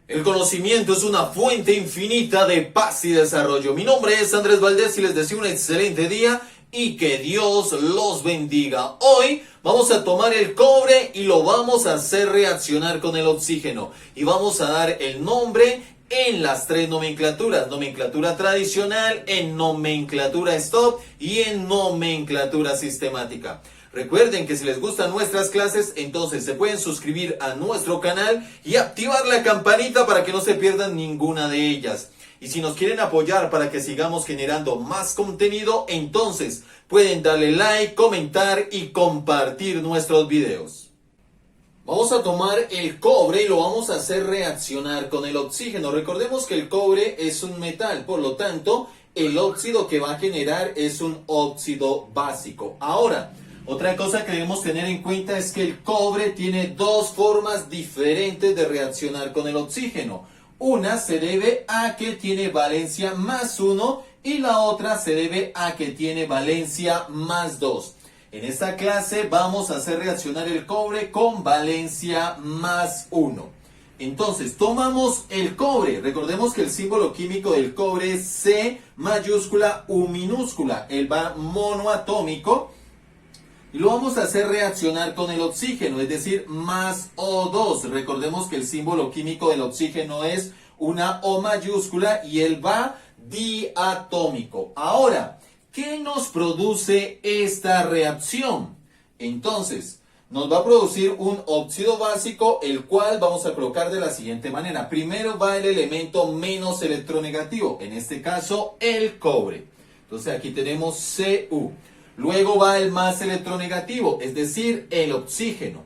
El conocimiento es una fuente infinita de paz y desarrollo. Mi nombre es Andrés Valdés y les deseo un excelente día y que Dios los bendiga. Hoy vamos a tomar el cobre y lo vamos a hacer reaccionar con el oxígeno. Y vamos a dar el nombre en las tres nomenclaturas. Nomenclatura tradicional, en nomenclatura stop y en nomenclatura sistemática. Recuerden que si les gustan nuestras clases, entonces se pueden suscribir a nuestro canal y activar la campanita para que no se pierdan ninguna de ellas. Y si nos quieren apoyar para que sigamos generando más contenido, entonces pueden darle like, comentar y compartir nuestros videos. Vamos a tomar el cobre y lo vamos a hacer reaccionar con el oxígeno. Recordemos que el cobre es un metal, por lo tanto, el óxido que va a generar es un óxido básico. Ahora, otra cosa que debemos tener en cuenta es que el cobre tiene dos formas diferentes de reaccionar con el oxígeno. Una se debe a que tiene valencia más 1 y la otra se debe a que tiene valencia más 2. En esta clase vamos a hacer reaccionar el cobre con valencia más 1. Entonces, tomamos el cobre. Recordemos que el símbolo químico del cobre es C mayúscula U minúscula. Él va monoatómico. Y lo vamos a hacer reaccionar con el oxígeno, es decir, más O2. Recordemos que el símbolo químico del oxígeno es una O mayúscula y él va diatómico. Ahora, ¿qué nos produce esta reacción? Entonces, nos va a producir un óxido básico, el cual vamos a colocar de la siguiente manera. Primero va el elemento menos electronegativo, en este caso el cobre. Entonces aquí tenemos Cu. Luego va el más electronegativo, es decir, el oxígeno.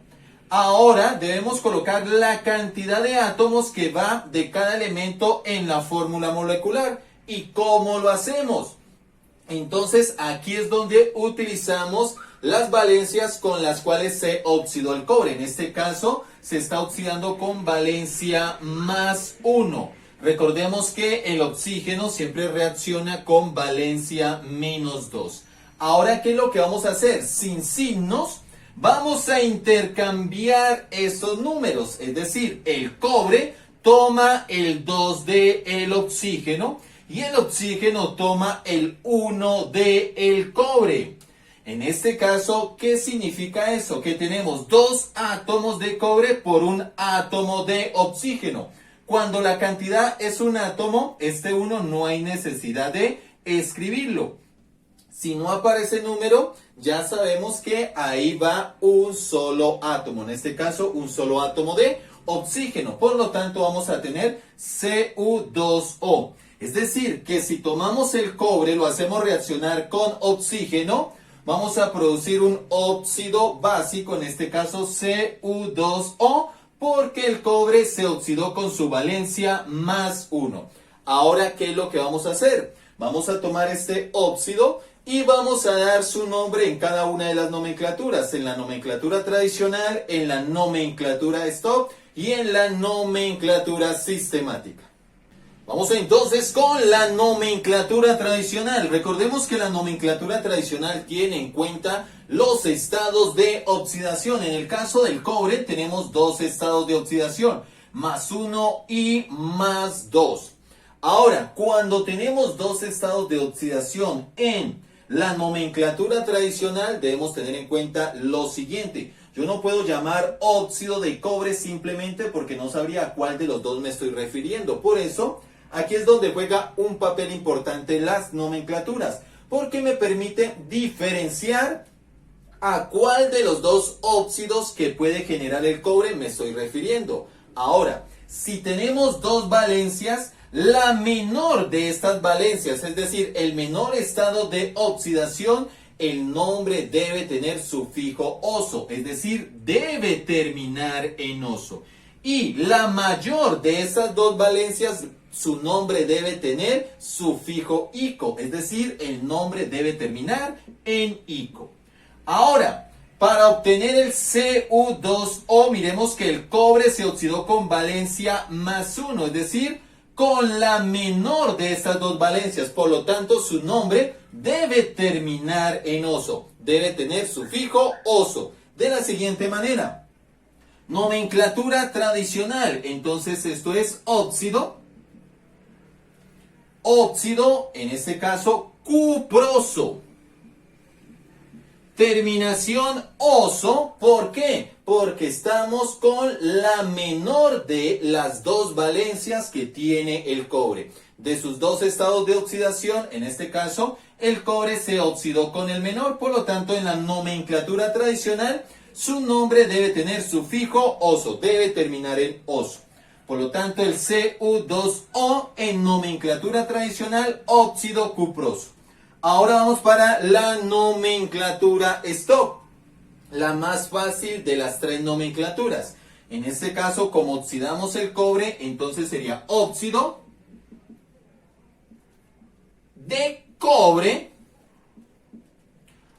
Ahora debemos colocar la cantidad de átomos que va de cada elemento en la fórmula molecular. ¿Y cómo lo hacemos? Entonces aquí es donde utilizamos las valencias con las cuales se oxidó el cobre. En este caso se está oxidando con valencia más 1. Recordemos que el oxígeno siempre reacciona con valencia menos 2. Ahora, ¿qué es lo que vamos a hacer? Sin signos, vamos a intercambiar esos números. Es decir, el cobre toma el 2 del oxígeno y el oxígeno toma el 1 del cobre. En este caso, ¿qué significa eso? Que tenemos 2 átomos de cobre por un átomo de oxígeno. Cuando la cantidad es un átomo, este 1 no hay necesidad de escribirlo. Si no aparece número, ya sabemos que ahí va un solo átomo. En este caso, un solo átomo de oxígeno. Por lo tanto, vamos a tener Cu2O. Es decir, que si tomamos el cobre, lo hacemos reaccionar con oxígeno, vamos a producir un óxido básico, en este caso Cu2O, porque el cobre se oxidó con su valencia más 1. Ahora, ¿qué es lo que vamos a hacer? Vamos a tomar este óxido y vamos a dar su nombre en cada una de las nomenclaturas, en la nomenclatura tradicional, en la nomenclatura stop y en la nomenclatura sistemática. Vamos entonces con la nomenclatura tradicional. Recordemos que la nomenclatura tradicional tiene en cuenta los estados de oxidación. En el caso del cobre tenemos 2 estados de oxidación, más 1 y más 2. Ahora, cuando tenemos 2 estados de oxidación en la nomenclatura tradicional, debemos tener en cuenta lo siguiente. Yo no puedo llamar óxido de cobre simplemente porque no sabría a cuál de los dos me estoy refiriendo. Por eso, aquí es donde juega un papel importante las nomenclaturas, porque me permite diferenciar a cuál de los dos óxidos que puede generar el cobre me estoy refiriendo. Ahora, si tenemos 2 valencias, la menor de estas valencias, es decir, el menor estado de oxidación, el nombre debe tener sufijo oso, es decir, debe terminar en oso. Y la mayor de esas 2 valencias, su nombre debe tener sufijo ico, es decir, el nombre debe terminar en ico. Ahora, para obtener el Cu2O, miremos que el cobre se oxidó con valencia más 1, es decir, con la menor de estas 2 valencias. Por lo tanto, su nombre debe terminar en oso. Debe tener sufijo oso. De la siguiente manera. Nomenclatura tradicional, entonces esto es óxido. Óxido, en este caso, cuproso. Terminación oso, ¿por qué? Porque estamos con la menor de las dos valencias que tiene el cobre. De sus dos estados de oxidación, en este caso, el cobre se oxidó con el menor, por lo tanto, en la nomenclatura tradicional, su nombre debe tener sufijo oso, debe terminar en oso. Por lo tanto, el Cu2O en nomenclatura tradicional, óxido cuproso. Ahora vamos para la nomenclatura stop, la más fácil de las tres nomenclaturas. En este caso, como oxidamos el cobre, entonces sería óxido de cobre.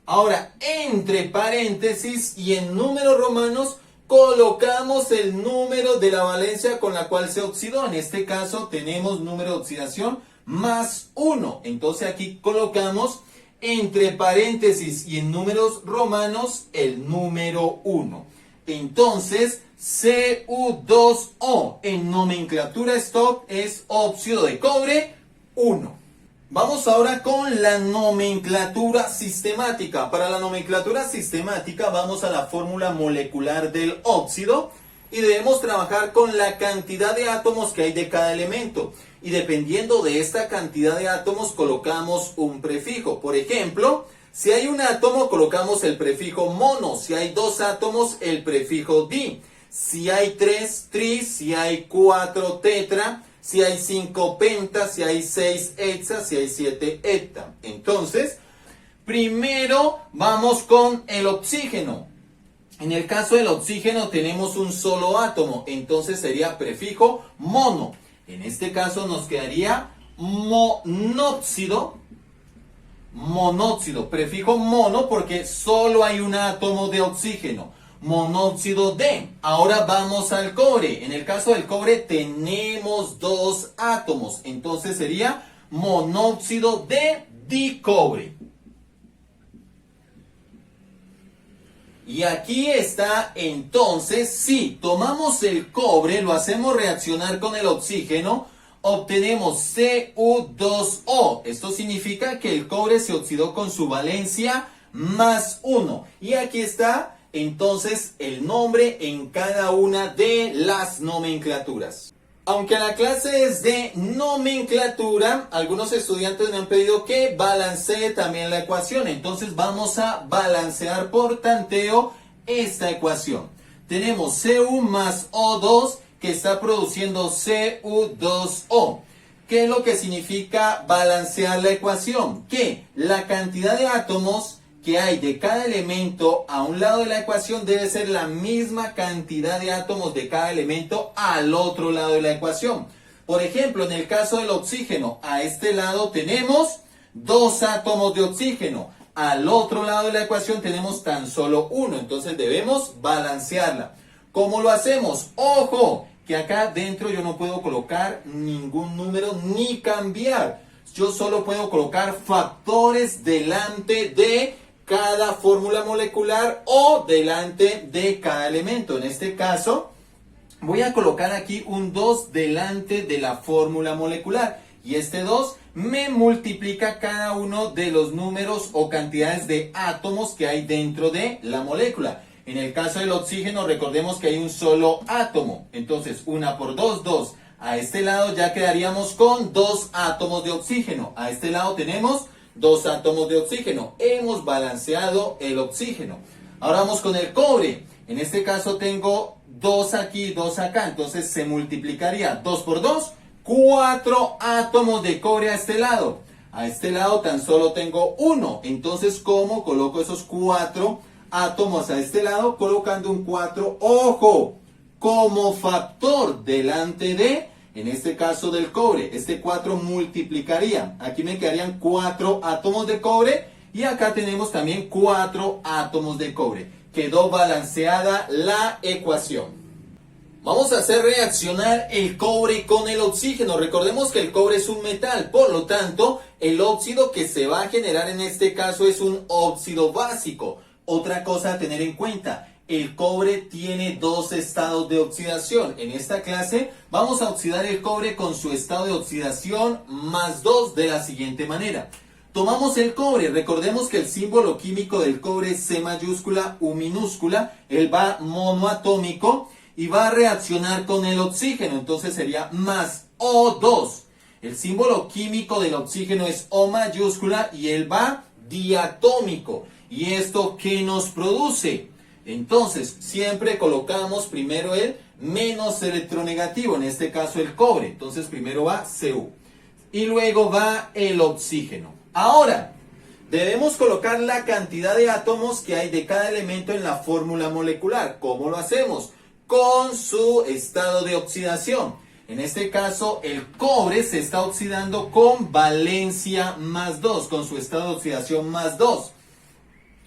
Ahora, entre paréntesis y en números romanos, colocamos el número de la valencia con la cual se oxidó. En este caso, tenemos número de oxidación más 1. Entonces aquí colocamos entre paréntesis y en números romanos el número 1. Entonces Cu2O en nomenclatura stop es óxido de cobre 1. Vamos ahora con la nomenclatura sistemática. Para la nomenclatura sistemática vamos a la fórmula molecular del óxido y debemos trabajar con la cantidad de átomos que hay de cada elemento. Y dependiendo de esta cantidad de átomos colocamos un prefijo. Por ejemplo, si hay un átomo colocamos el prefijo mono. Si hay dos átomos el prefijo di. Si hay 3 tri, si hay 4 tetra, si hay 5 penta, si hay 6 hexa, si hay 7 hepta. Entonces, primero vamos con el oxígeno. En el caso del oxígeno tenemos un solo átomo, entonces sería prefijo mono. En este caso nos quedaría monóxido, prefijo mono porque solo hay un átomo de oxígeno. Monóxido de. Ahora vamos al cobre. En el caso del cobre tenemos dos átomos, entonces sería monóxido de dicobre. Y aquí está, entonces, si tomamos el cobre, lo hacemos reaccionar con el oxígeno, obtenemos Cu2O. Esto significa que el cobre se oxidó con su valencia más 1. Y aquí está, entonces, el nombre en cada una de las nomenclaturas. Aunque la clase es de nomenclatura, algunos estudiantes me han pedido que balancee también la ecuación. Entonces vamos a balancear por tanteo esta ecuación. Tenemos Cu más O2 que está produciendo Cu2O. ¿Qué es lo que significa balancear la ecuación? Que la cantidad de átomos que hay de cada elemento a un lado de la ecuación debe ser la misma cantidad de átomos de cada elemento al otro lado de la ecuación. Por ejemplo, en el caso del oxígeno, a este lado tenemos 2 átomos de oxígeno. Al otro lado de la ecuación tenemos tan solo 1. Entonces debemos balancearla. ¿Cómo lo hacemos? ¡Ojo! Que acá dentro yo no puedo colocar ningún número ni cambiar. Yo solo puedo colocar factores delante de cada fórmula molecular o delante de cada elemento. En este caso, voy a colocar aquí un 2 delante de la fórmula molecular. Y este 2 me multiplica cada uno de los números o cantidades de átomos que hay dentro de la molécula. En el caso del oxígeno, recordemos que hay un solo átomo. Entonces, 1 por 2, 2. A este lado ya quedaríamos con 2 átomos de oxígeno. A este lado tenemos 2 átomos de oxígeno. Hemos balanceado el oxígeno. Ahora vamos con el cobre. En este caso tengo 2 aquí, 2 acá. Entonces se multiplicaría 2 por 2, 4 átomos de cobre a este lado. A este lado tan solo tengo 1. Entonces, ¿cómo coloco esos 4 átomos a este lado? Colocando un 4, ojo, como factor delante de, en este caso del cobre. Este 4 multiplicaría. Aquí me quedarían 4 átomos de cobre y acá tenemos también 4 átomos de cobre. Quedó balanceada la ecuación. Vamos a hacer reaccionar el cobre con el oxígeno. Recordemos que el cobre es un metal, por lo tanto, el óxido que se va a generar en este caso es un óxido básico. Otra cosa a tener en cuenta, el cobre tiene dos estados de oxidación. En esta clase vamos a oxidar el cobre con su estado de oxidación +2 de la siguiente manera. Tomamos el cobre, recordemos que el símbolo químico del cobre es C mayúscula, U minúscula, él va monoatómico y va a reaccionar con el oxígeno, entonces sería más O2. El símbolo químico del oxígeno es O mayúscula y él va diatómico. ¿Y esto qué nos produce? Entonces, siempre colocamos primero el menos electronegativo, en este caso el cobre. Entonces, primero va Cu. Y luego va el oxígeno. Ahora, debemos colocar la cantidad de átomos que hay de cada elemento en la fórmula molecular. ¿Cómo lo hacemos? Con su estado de oxidación. En este caso, el cobre se está oxidando con valencia +2, con su estado de oxidación +2.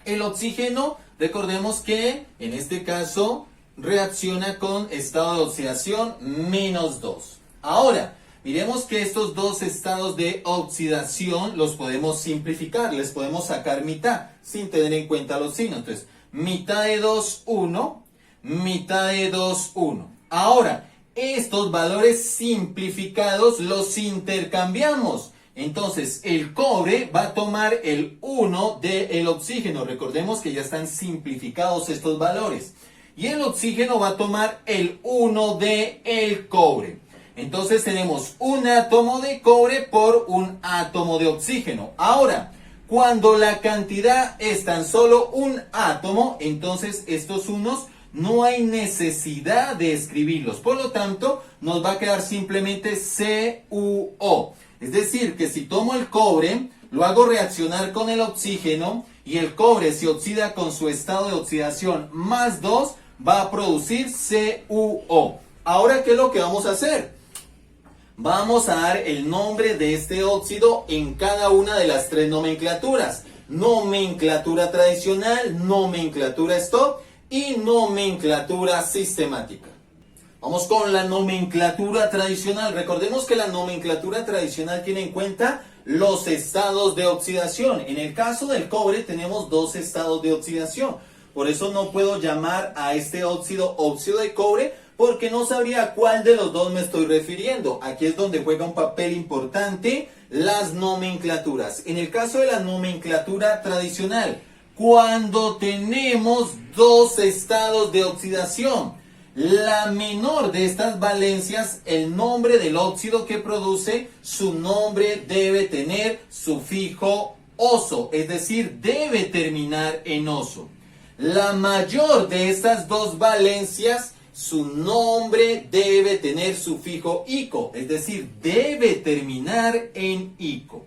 El oxígeno, recordemos que en este caso reacciona con estado de oxidación -2. Ahora, miremos que estos dos estados de oxidación los podemos simplificar, les podemos sacar mitad sin tener en cuenta los signos. Entonces, mitad de 2, 1, mitad de 2, 1. Ahora, estos valores simplificados los intercambiamos. Entonces, el cobre va a tomar el 1 del oxígeno. Recordemos que ya están simplificados estos valores. Y el oxígeno va a tomar el 1 del cobre. Entonces, tenemos un átomo de cobre por un átomo de oxígeno. Ahora, cuando la cantidad es tan solo un átomo, entonces estos unos no hay necesidad de escribirlos. Por lo tanto, nos va a quedar simplemente CuO. Es decir, que si tomo el cobre, lo hago reaccionar con el oxígeno y el cobre se oxida con su estado de oxidación +2, va a producir CuO. Ahora, ¿qué es lo que vamos a hacer? Vamos a dar el nombre de este óxido en cada una de las tres nomenclaturas. Nomenclatura tradicional, nomenclatura stop y nomenclatura sistemática. Vamos con la nomenclatura tradicional. Recordemos que la nomenclatura tradicional tiene en cuenta los estados de oxidación. En el caso del cobre tenemos dos estados de oxidación. Por eso no puedo llamar a este óxido óxido de cobre porque no sabría a cuál de los dos me estoy refiriendo. Aquí es donde juega un papel importante las nomenclaturas. En el caso de la nomenclatura tradicional, cuando tenemos dos estados de oxidación, la menor de estas valencias, el nombre del óxido que produce, su nombre debe tener sufijo oso, es decir, debe terminar en oso. La mayor de estas dos valencias, su nombre debe tener sufijo ico, es decir, debe terminar en ico.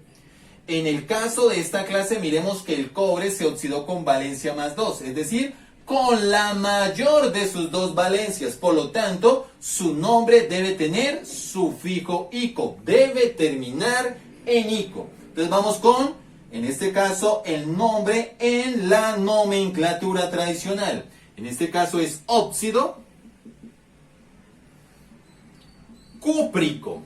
En el caso de esta clase, miremos que el cobre se oxidó con valencia +2, es decir, con la mayor de sus dos valencias. Por lo tanto, su nombre debe tener sufijo ico, debe terminar en ico. Entonces vamos con, en este caso, el nombre en la nomenclatura tradicional. En este caso es óxido cúprico,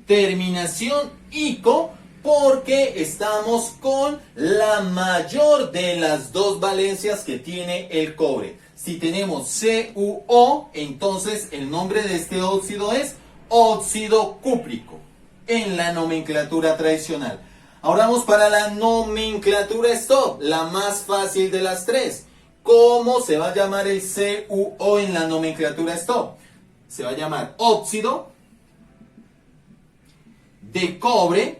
terminación ico, porque estamos con la mayor de las dos valencias que tiene el cobre. Si tenemos CuO, entonces el nombre de este óxido es óxido cúprico en la nomenclatura tradicional. Ahora vamos para la nomenclatura stop, la más fácil de las tres. ¿Cómo se va a llamar el CuO en la nomenclatura stop? Se va a llamar óxido de cobre,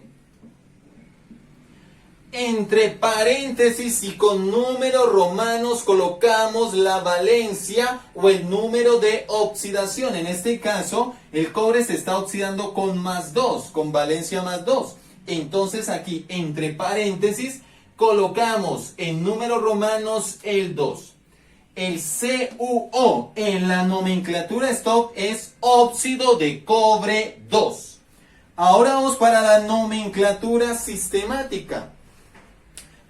entre paréntesis y con números romanos colocamos la valencia o el número de oxidación. En este caso, el cobre se está oxidando con +2, con valencia +2. Entonces aquí, entre paréntesis, colocamos en números romanos el 2. El CuO en la nomenclatura stop es óxido de cobre 2. Ahora vamos para la nomenclatura sistemática.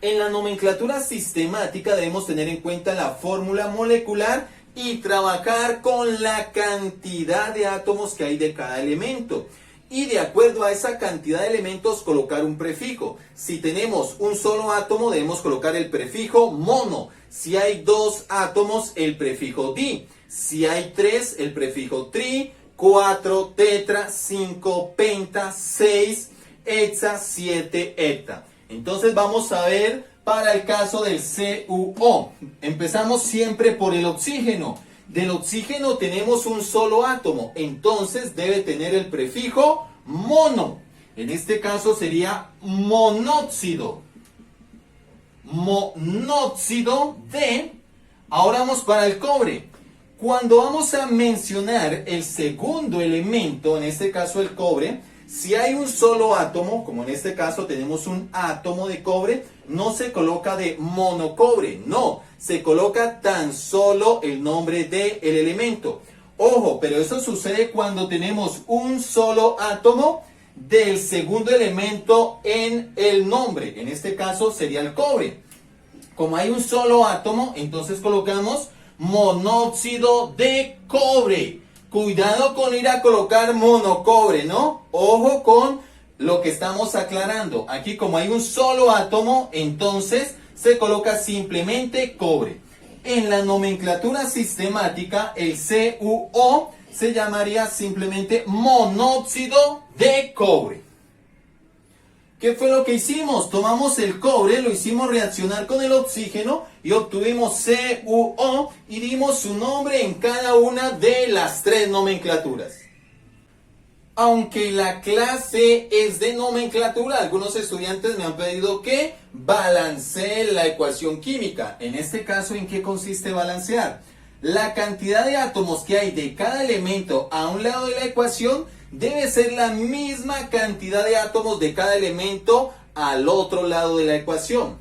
En la nomenclatura sistemática debemos tener en cuenta la fórmula molecular y trabajar con la cantidad de átomos que hay de cada elemento. y de acuerdo a esa cantidad de elementos colocar un prefijo. Si tenemos un solo átomo debemos colocar el prefijo mono. Si hay 2 átomos, el prefijo di. Si hay 3, el prefijo tri, 4 tetra, 5 penta, 6 hexa, 7 hepta. Entonces vamos a ver para el caso del CuO. Empezamos siempre por el oxígeno. Del oxígeno tenemos un solo átomo, entonces debe tener el prefijo mono. En este caso sería monóxido. Monóxido de. Ahora vamos para el cobre. Cuando vamos a mencionar el segundo elemento, en este caso el cobre, si hay un solo átomo, como en este caso tenemos un átomo de cobre, no se coloca de monocobre, no, se coloca tan solo el nombre del elemento. Ojo, pero eso sucede cuando tenemos un solo átomo del segundo elemento en el nombre. En este caso sería el cobre. Como hay un solo átomo, entonces colocamos monóxido de cobre. Cuidado con ir a colocar monocobre, ¿no? Ojo con lo que estamos aclarando. Aquí como hay un solo átomo, entonces se coloca simplemente cobre. En la nomenclatura sistemática, el CuO se llamaría simplemente monóxido de cobre. ¿Qué fue lo que hicimos? Tomamos el cobre, lo hicimos reaccionar con el oxígeno y obtuvimos CuO y dimos su nombre en cada una de las 3 nomenclaturas. Aunque la clase es de nomenclatura, algunos estudiantes me han pedido que balancee la ecuación química. En este caso, ¿en qué consiste balancear? La cantidad de átomos que hay de cada elemento a un lado de la ecuación debe ser la misma cantidad de átomos de cada elemento al otro lado de la ecuación.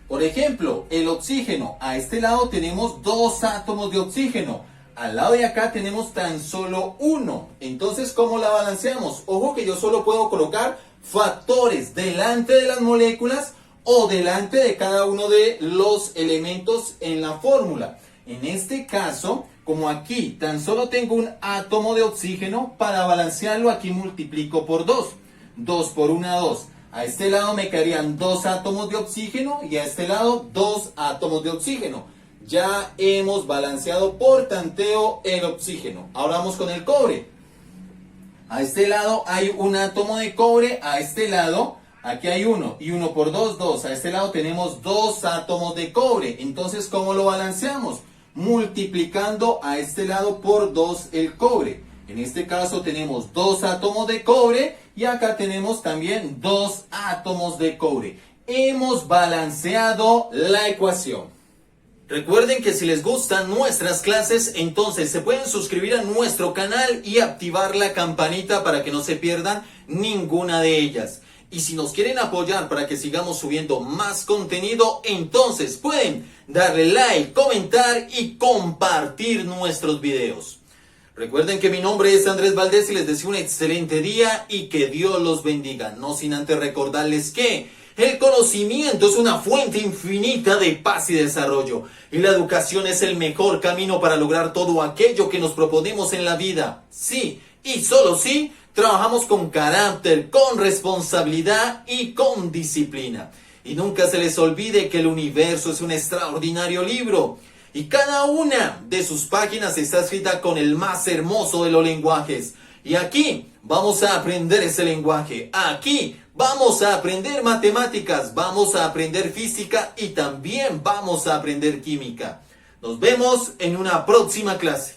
Por ejemplo, el oxígeno. A este lado tenemos 2 átomos de oxígeno. Al lado de acá tenemos tan solo 1. Entonces, ¿cómo la balanceamos? Ojo que yo solo puedo colocar factores delante de las moléculas o delante de cada uno de los elementos en la fórmula. En este caso, como aquí tan solo tengo un átomo de oxígeno, para balancearlo aquí multiplico por 2. 2 por 1, 2. A este lado me quedarían 2 átomos de oxígeno y a este lado 2 átomos de oxígeno. Ya hemos balanceado por tanteo el oxígeno. Ahora vamos con el cobre. A este lado hay un átomo de cobre, a este lado aquí hay 1 y 1 por 2, 2. A este lado tenemos 2 átomos de cobre. Entonces, ¿cómo lo balanceamos? Multiplicando a este lado por 2 el cobre. En este caso tenemos 2 átomos de cobre y acá tenemos también 2 átomos de cobre. Hemos balanceado la ecuación. Recuerden que si les gustan nuestras clases, entonces se pueden suscribir a nuestro canal y activar la campanita para que no se pierdan ninguna de ellas. Y si nos quieren apoyar para que sigamos subiendo más contenido, entonces pueden darle like, comentar y compartir nuestros videos. Recuerden que mi nombre es Andrés Valdés y les deseo un excelente día y que Dios los bendiga. No sin antes recordarles que el conocimiento es una fuente infinita de paz y desarrollo. Y la educación es el mejor camino para lograr todo aquello que nos proponemos en la vida. Sí, y solo sí, trabajamos con carácter, con responsabilidad y con disciplina. Y nunca se les olvide que el universo es un extraordinario libro. Y cada una de sus páginas está escrita con el más hermoso de los lenguajes. Y aquí vamos a aprender ese lenguaje. Aquí vamos a aprender matemáticas, vamos a aprender física y también vamos a aprender química. Nos vemos en una próxima clase.